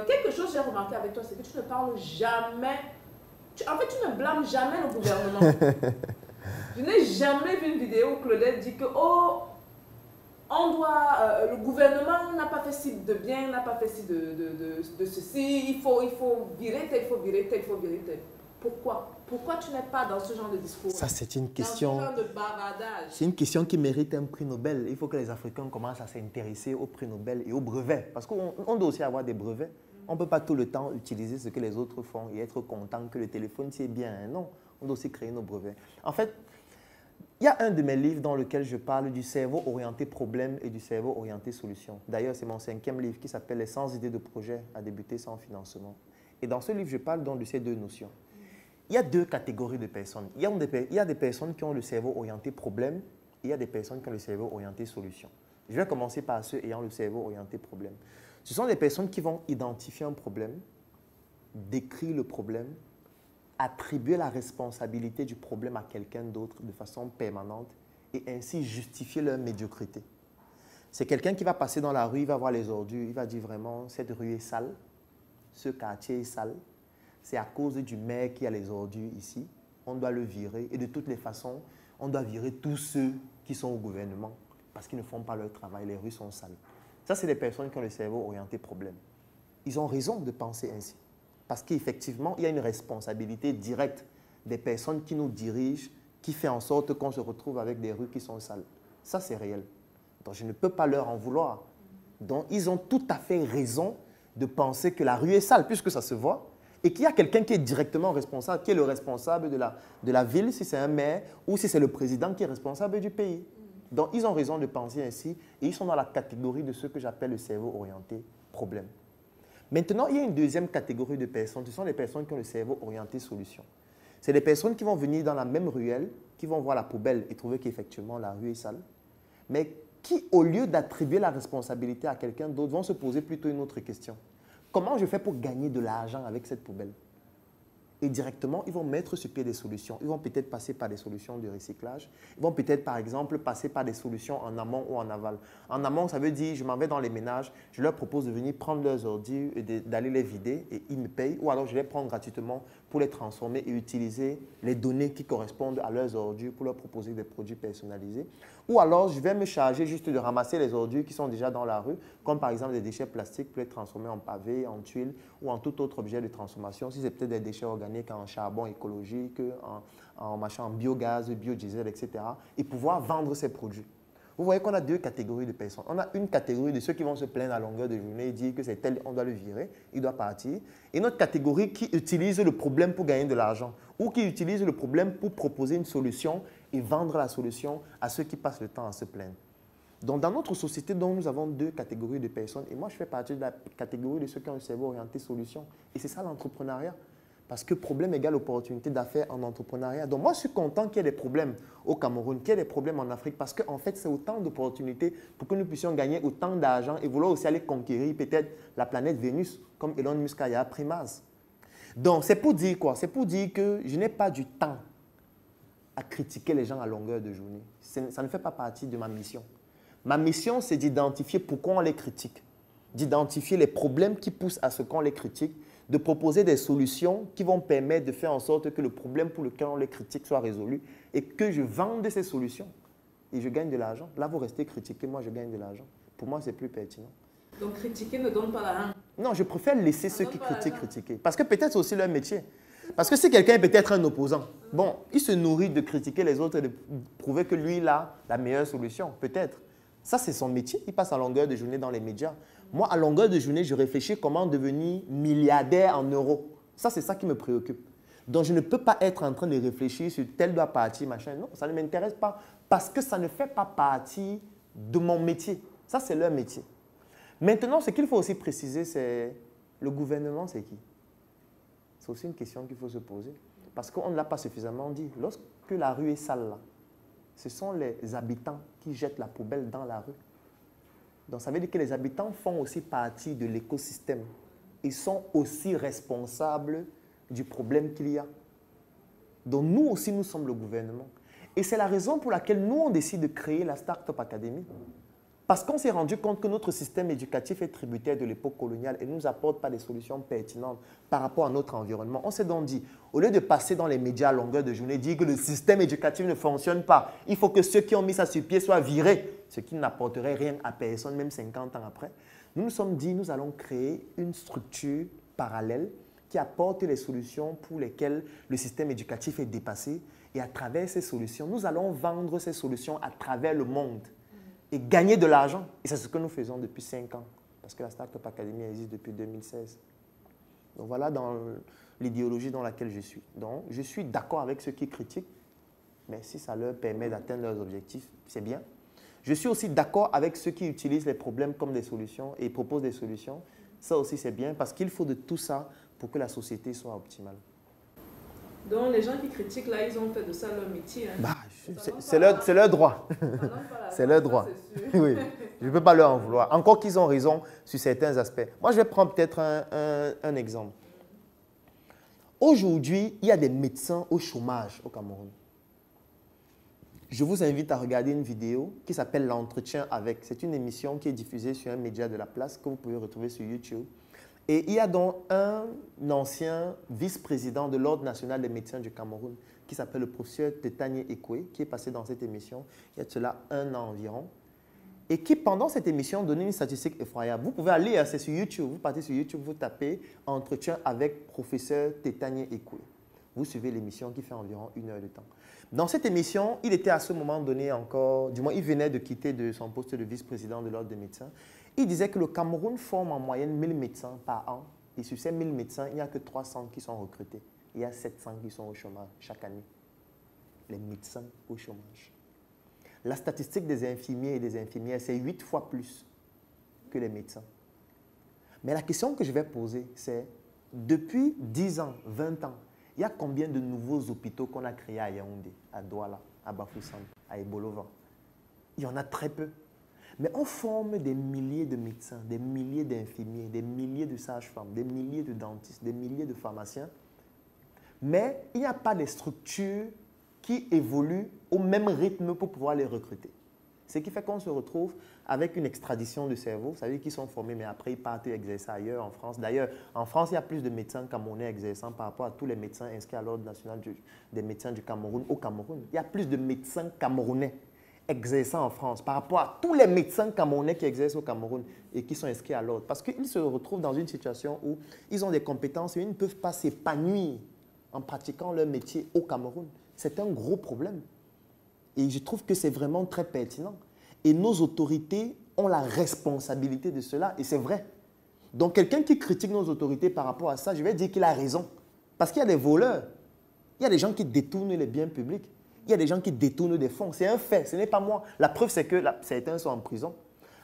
Quelque chose j'ai remarqué avec toi, c'est que tu ne parles jamais. En fait, tu ne blâmes jamais le gouvernement. Je n'ai jamais vu une vidéo où Claudette dit que oh, on doit, le gouvernement n'a pas fait ci de bien, n'a pas fait ci de ceci, il faut virer tel, il faut virer tel, il faut virer tel. Pourquoi? Pourquoi tu n'es pas dans ce genre de discours? Ça, c'est une Dans ce question. genre de bavardage. C'est une question qui mérite un prix Nobel. Il faut que les Africains commencent à s'intéresser au prix Nobel et aux brevets. Parce qu'on doit aussi avoir des brevets. On ne peut pas tout le temps utiliser ce que les autres font et être content que le téléphone, c'est bien. Non, on doit aussi créer nos brevets. En fait, il y a un de mes livres dans lequel je parle du cerveau orienté problème et du cerveau orienté solution. D'ailleurs, c'est mon 5e livre qui s'appelle « Les 100 idées de projet à débuter sans financement ». Et dans ce livre, je parle donc de ces deux notions. Il y a deux catégories de personnes. Il y a des personnes qui ont le cerveau orienté problème et il y a des personnes qui ont le cerveau orienté solution. Je vais commencer par ceux ayant le cerveau orienté problème. Ce sont des personnes qui vont identifier un problème, décrire le problème, attribuer la responsabilité du problème à quelqu'un d'autre de façon permanente et ainsi justifier leur médiocrité. C'est quelqu'un qui va passer dans la rue, il va voir les ordures, il va dire vraiment cette rue est sale, ce quartier est sale, c'est à cause du maire qui a les ordures ici, on doit le virer et de toutes les façons, on doit virer tous ceux qui sont au gouvernement parce qu'ils ne font pas leur travail, les rues sont sales. Ça, c'est des personnes qui ont le cerveau orienté problème. Ils ont raison de penser ainsi. Parce qu'effectivement, il y a une responsabilité directe des personnes qui nous dirigent, qui fait en sorte qu'on se retrouve avec des rues qui sont sales. Ça, c'est réel. Donc, je ne peux pas leur en vouloir. Donc, ils ont tout à fait raison de penser que la rue est sale, puisque ça se voit, et qu'il y a quelqu'un qui est directement responsable, qui est le responsable de la ville, si c'est un maire, ou si c'est le président qui est responsable du pays. Donc, ils ont raison de penser ainsi, et ils sont dans la catégorie de ceux que j'appelle le cerveau orienté problème. Maintenant, il y a une deuxième catégorie de personnes. Ce sont les personnes qui ont le cerveau orienté solution. C'est des personnes qui vont venir dans la même ruelle, qui vont voir la poubelle et trouver qu'effectivement la rue est sale, mais qui, au lieu d'attribuer la responsabilité à quelqu'un d'autre, vont se poser plutôt une autre question. Comment je fais pour gagner de l'argent avec cette poubelle? Et directement, ils vont mettre sur pied des solutions. Ils vont peut-être passer par des solutions de recyclage. Ils vont peut-être, par exemple, passer par des solutions en amont ou en aval. En amont, ça veut dire, je m'en vais dans les ménages, je leur propose de venir prendre leurs ordures et d'aller les vider et ils me payent. Ou alors, je les prends gratuitement pour les transformer et utiliser les données qui correspondent à leurs ordures pour leur proposer des produits personnalisés. Ou alors, je vais me charger juste de ramasser les ordures qui sont déjà dans la rue, comme par exemple des déchets plastiques pour les transformer en pavés, en tuiles ou en tout autre objet de transformation. Si c'est peut-être des déchets organiques en charbon écologique, en biogaz, biodiesel, etc. et pouvoir vendre ces produits. Vous voyez qu'on a deux catégories de personnes. On a une catégorie de ceux qui vont se plaindre à longueur de journée et dire que c'est tel, on doit le virer, il doit partir. Et une autre catégorie qui utilise le problème pour gagner de l'argent ou qui utilise le problème pour proposer une solution et vendre la solution à ceux qui passent le temps à se plaindre. Donc, dans notre société, dont nous avons deux catégories de personnes, et moi, je fais partie de la catégorie de ceux qui ont le cerveau orienté solution. Et c'est ça l'entrepreneuriat. Parce que problème égale opportunité d'affaires en entrepreneuriat. Donc, moi, je suis content qu'il y ait des problèmes au Cameroun, qu'il y ait des problèmes en Afrique, parce qu'en fait, c'est autant d'opportunités pour que nous puissions gagner autant d'argent et vouloir aussi aller conquérir peut-être la planète Vénus, comme Elon Musk a pris Mars. Donc, c'est pour dire quoi? C'est pour dire que je n'ai pas du temps à critiquer les gens à longueur de journée. Ça ne fait pas partie de ma mission. Ma mission, c'est d'identifier pourquoi on les critique, d'identifier les problèmes qui poussent à ce qu'on les critique, de proposer des solutions qui vont permettre de faire en sorte que le problème pour lequel on les critique soit résolu et que je vende ces solutions et je gagne de l'argent. Là, vous restez critiqué, moi, je gagne de l'argent. Pour moi, c'est plus pertinent. Donc, critiquer ne donne pas l'argent. Non, je préfère laisser ceux qui critiquent critiquer. Parce que peut-être c'est aussi leur métier. Parce que si quelqu'un est peut-être un opposant, bon, il se nourrit de critiquer les autres et de prouver que lui, il a la meilleure solution, peut-être. Ça, c'est son métier. Il passe à longueur de journée dans les médias. Moi, à longueur de journée, je réfléchis comment devenir milliardaire en euros. Ça, c'est ça qui me préoccupe. Donc, je ne peux pas être en train de réfléchir sur tel doit partir, machin. Non, ça ne m'intéresse pas parce que ça ne fait pas partie de mon métier. Ça, c'est leur métier. Maintenant, ce qu'il faut aussi préciser, c'est le gouvernement, c'est qui? C'est aussi une question qu'il faut se poser. Parce qu'on ne l'a pas suffisamment dit. Lorsque la rue est sale, là, ce sont les habitants qui jettent la poubelle dans la rue. Donc, ça veut dire que les habitants font aussi partie de l'écosystème. Ils sont aussi responsables du problème qu'il y a. Donc, nous aussi, nous sommes le gouvernement. Et c'est la raison pour laquelle nous, on décide de créer la Startup Academy. Parce qu'on s'est rendu compte que notre système éducatif est tributaire de l'époque coloniale et ne nous apporte pas des solutions pertinentes par rapport à notre environnement. On s'est donc dit, au lieu de passer dans les médias à longueur de journée, dire que le système éducatif ne fonctionne pas, il faut que ceux qui ont mis ça sur pied soient virés, ce qui n'apporterait rien à personne, même 50 ans après. Nous nous sommes dit, nous allons créer une structure parallèle qui apporte les solutions pour lesquelles le système éducatif est dépassé. Et à travers ces solutions, nous allons vendre ces solutions à travers le monde et gagner de l'argent. Et c'est ce que nous faisons depuis 5 ans, parce que la Startup Academy existe depuis 2016. Donc voilà dans l'idéologie dans laquelle je suis. Donc je suis d'accord avec ceux qui critiquent, mais si ça leur permet d'atteindre leurs objectifs, c'est bien. Je suis aussi d'accord avec ceux qui utilisent les problèmes comme des solutions et proposent des solutions. Ça aussi c'est bien, parce qu'il faut de tout ça pour que la société soit optimale. Donc les gens qui critiquent là, ils ont fait de ça leur métier. Hein. Bah, c'est leur droit. C'est leur droit. Oui, je ne peux pas leur en vouloir. Encore qu'ils ont raison sur certains aspects. Moi, je vais prendre peut-être un exemple. Aujourd'hui, il y a des médecins au chômage au Cameroun. Je vous invite à regarder une vidéo qui s'appelle L'entretien avec. C'est une émission qui est diffusée sur un média de la place que vous pouvez retrouver sur YouTube. Et il y a donc un ancien vice-président de l'Ordre national des médecins du Cameroun qui s'appelle le professeur Tétanié Ekoué, qui est passé dans cette émission il y a de cela 1 an environ, et qui, pendant cette émission, donnait une statistique effroyable. Vous pouvez aller, c'est sur YouTube, vous partez sur YouTube, vous tapez « Entretien avec professeur Tétanié Ekoué ». Vous suivez l'émission qui fait environ 1 heure de temps. Dans cette émission, il était à ce moment donné encore, du moins il venait de quitter de son poste de vice-président de l'Ordre des médecins. Il disait que le Cameroun forme en moyenne 1000 médecins par an. Et sur ces 1000 médecins, il n'y a que 300 qui sont recrutés. Il y a 700 qui sont au chômage chaque année. Les médecins au chômage. La statistique des infirmiers et des infirmières, c'est 8 fois plus que les médecins. Mais la question que je vais poser, c'est depuis 10 ans, 20 ans, il y a combien de nouveaux hôpitaux qu'on a créés à Yaoundé, à Douala, à Bafoussam, à Ebolovan? Il y en a très peu. Mais on forme des milliers de médecins, des milliers d'infirmiers, des milliers de sages-femmes, des milliers de dentistes, des milliers de pharmaciens. Mais il n'y a pas de structures qui évoluent au même rythme pour pouvoir les recruter. Ce qui fait qu'on se retrouve avec une extradition de cerveau. Ça veut dire qu'ils sont formés, mais après ils partent exercer ailleurs en France. D'ailleurs, en France, il y a plus de médecins camerounais exerçant par rapport à tous les médecins inscrits à l'Ordre national des médecins du Cameroun au Cameroun. Il y a plus de médecins camerounais exerçant en France par rapport à tous les médecins camerounais qui exercent au Cameroun et qui sont inscrits à l'ordre. Parce qu'ils se retrouvent dans une situation où ils ont des compétences et ils ne peuvent pas s'épanouir en pratiquant leur métier au Cameroun. C'est un gros problème. Et je trouve que c'est vraiment très pertinent. Et nos autorités ont la responsabilité de cela. Et c'est vrai. Donc quelqu'un qui critique nos autorités par rapport à ça, je vais dire qu'il a raison. Parce qu'il y a des voleurs. Il y a des gens qui détournent les biens publics. Il y a des gens qui détournent des fonds. C'est un fait, ce n'est pas moi. La preuve, c'est que certains sont en prison.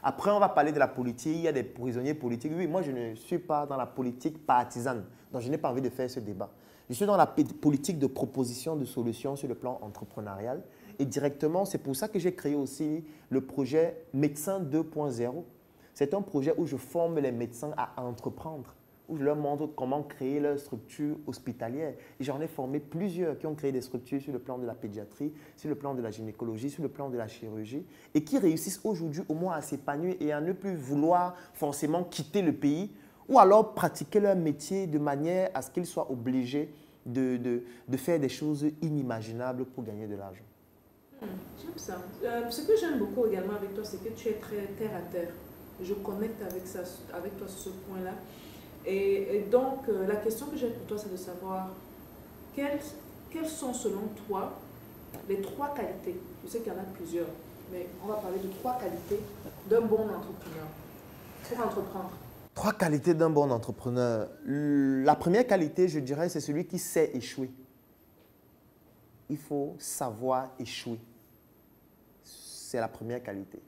Après, on va parler de la politique. Il y a des prisonniers politiques. Oui, moi, je ne suis pas dans la politique partisane. Donc, je n'ai pas envie de faire ce débat. Je suis dans la politique de proposition de solutions sur le plan entrepreneurial. Et directement, c'est pour ça que j'ai créé aussi le projet Médecin 2.0. C'est un projet où je forme les médecins à entreprendre, où je leur montre comment créer leur structure hospitalière. Et j'en ai formé plusieurs qui ont créé des structures sur le plan de la pédiatrie, sur le plan de la gynécologie, sur le plan de la chirurgie, et qui réussissent aujourd'hui au moins à s'épanouir et à ne plus vouloir forcément quitter le pays, ou alors pratiquer leur métier de manière à ce qu'ils soient obligés de faire des choses inimaginables pour gagner de l'argent. J'aime ça. Ce que j'aime beaucoup également avec toi, c'est que tu es très terre à terre. Je connecte avec toi sur ce point-là. Et donc, la question que j'ai pour toi, c'est de savoir quelles sont selon toi les 3 qualités, je sais qu'il y en a plusieurs, mais on va parler de 3 qualités d'un bon entrepreneur pour entreprendre. 3 qualités d'un bon entrepreneur. La première qualité, je dirais, c'est celui qui sait échouer. Il faut savoir échouer. C'est la première qualité.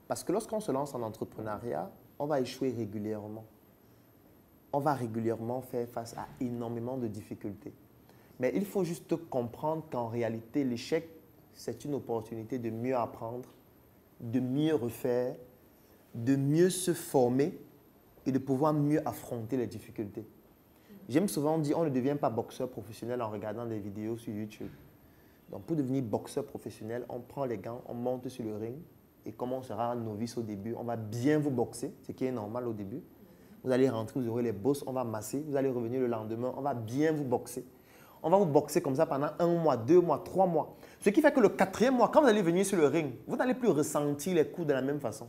Parce que lorsqu'on se lance en entrepreneuriat, on va échouer régulièrement. On va régulièrement faire face à énormément de difficultés. Mais il faut juste comprendre qu'en réalité, l'échec, c'est une opportunité de mieux apprendre, de mieux refaire, de mieux se former et de pouvoir mieux affronter les difficultés. J'aime souvent dire, on ne devient pas boxeur professionnel en regardant des vidéos sur YouTube. Donc, pour devenir boxeur professionnel, on prend les gants, on monte sur le ring Et comme on sera novice au début, on va bien vous boxer, ce qui est normal au début. Vous allez rentrer, vous aurez les bosses, on va masser. Vous allez revenir le lendemain, on va bien vous boxer. On va vous boxer comme ça pendant 1 mois, 2 mois, 3 mois. Ce qui fait que le 4e mois, quand vous allez venir sur le ring, vous n'allez plus ressentir les coups de la même façon.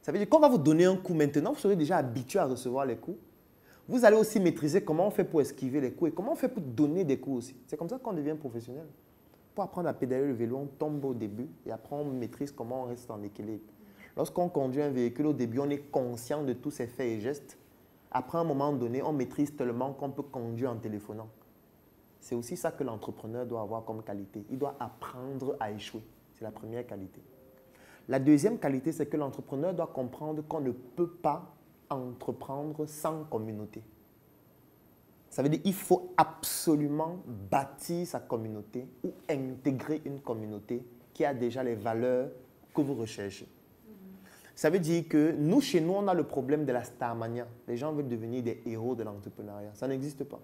Ça veut dire qu'on va vous donner un coup maintenant, vous serez déjà habitué à recevoir les coups. Vous allez aussi maîtriser comment on fait pour esquiver les coups et comment on fait pour donner des coups aussi. C'est comme ça qu'on devient professionnel. Pour apprendre à pédaler le vélo, on tombe au début et après on maîtrise comment on reste en équilibre. Lorsqu'on conduit un véhicule, au début, on est conscient de tous ses faits et gestes. Après un moment donné, on maîtrise tellement qu'on peut conduire en téléphonant. C'est aussi ça que l'entrepreneur doit avoir comme qualité. Il doit apprendre à échouer. C'est la première qualité. La deuxième qualité, c'est que l'entrepreneur doit comprendre qu'on ne peut pas entreprendre sans communauté. Ça veut dire qu'il faut absolument bâtir sa communauté ou intégrer une communauté qui a déjà les valeurs que vous recherchez. Ça veut dire que nous, chez nous, on a le problème de la starmania. Les gens veulent devenir des héros de l'entrepreneuriat. Ça n'existe pas.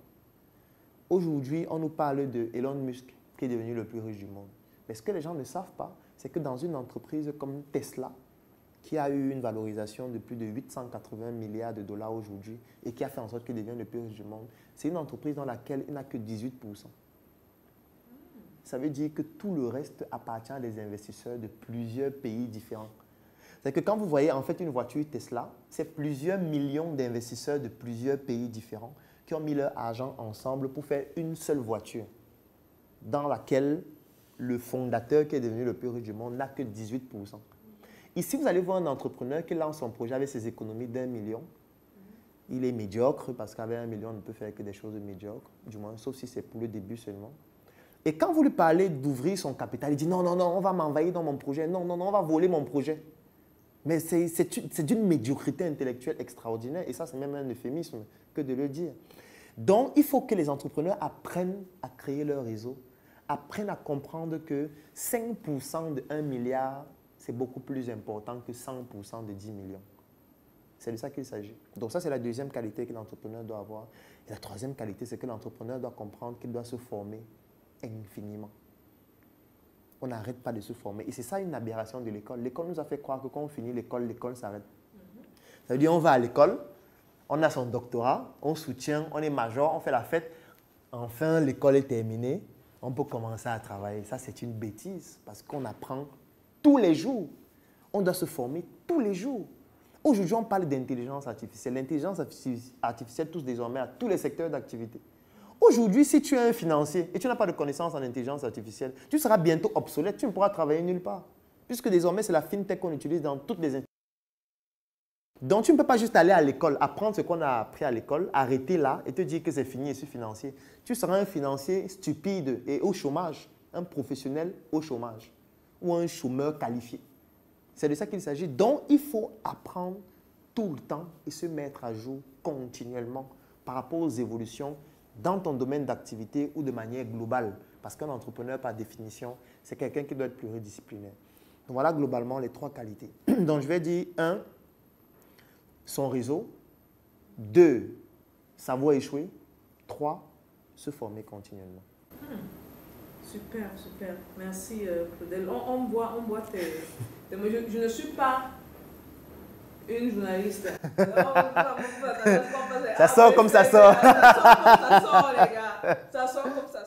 Aujourd'hui, on nous parle de Elon Musk, qui est devenu le plus riche du monde. Mais ce que les gens ne savent pas, c'est que dans une entreprise comme Tesla, qui a eu une valorisation de plus de 880 milliards de dollars aujourd'hui et qui a fait en sorte qu'il devienne le plus riche du monde, c'est une entreprise dans laquelle il n'a que 18%. Ça veut dire que tout le reste appartient à des investisseurs de plusieurs pays différents. C'est que quand vous voyez en fait une voiture Tesla, c'est plusieurs millions d'investisseurs de plusieurs pays différents qui ont mis leur argent ensemble pour faire une seule voiture dans laquelle le fondateur qui est devenu le plus riche du monde n'a que 18%. Ici, vous allez voir un entrepreneur qui lance son projet avec ses économies d'1 million. Il est médiocre parce qu'avec 1 million, on ne peut faire que des choses médiocres, du moins, sauf si c'est pour le début seulement. Et quand vous lui parlez d'ouvrir son capital, il dit non, non, non, on va m'envahir dans mon projet. Non, non, non, on va voler mon projet. Mais c'est d'une médiocrité intellectuelle extraordinaire. Et ça, c'est même un euphémisme que de le dire. Donc, il faut que les entrepreneurs apprennent à créer leur réseau, apprennent à comprendre que 5% de 1 milliard, c'est beaucoup plus important que 100% de 10 millions. C'est de ça qu'il s'agit. Donc ça, c'est la deuxième qualité que l'entrepreneur doit avoir. Et la troisième qualité, c'est que l'entrepreneur doit comprendre qu'il doit se former infiniment. On n'arrête pas de se former. Et c'est ça une aberration de l'école. L'école nous a fait croire que quand on finit l'école, l'école s'arrête. Ça veut dire qu'on va à l'école, on a son doctorat, on soutient, on est major, on fait la fête. Enfin, l'école est terminée, on peut commencer à travailler. Ça, c'est une bêtise parce qu'on apprend tous les jours. On doit se former tous les jours. Aujourd'hui, on parle d'intelligence artificielle. L'intelligence artificielle touche désormais à tous les secteurs d'activité. Aujourd'hui, si tu es un financier et tu n'as pas de connaissances en intelligence artificielle, tu seras bientôt obsolète, tu ne pourras travailler nulle part. Puisque désormais, c'est la fintech qu'on utilise dans toutes les institutions. Donc, tu ne peux pas juste aller à l'école, apprendre ce qu'on a appris à l'école, arrêter là et te dire que c'est fini et c'est financier. Tu seras un financier stupide et au chômage, un professionnel au chômage ou un chômeur qualifié. C'est de ça qu'il s'agit. Donc, il faut apprendre tout le temps et se mettre à jour continuellement par rapport aux évolutions dans ton domaine d'activité ou de manière globale. Parce qu'un entrepreneur, par définition, c'est quelqu'un qui doit être pluridisciplinaire. Donc, voilà globalement les 3 qualités. Donc, je vais dire 1, son réseau. 2, savoir échouer. 3, se former continuellement. Super, super. Merci, Claudel. On voit tes mots. Je ne suis pas une journaliste. Ça sort comme ça sort. Ça sort, les gars. Ça sort comme ça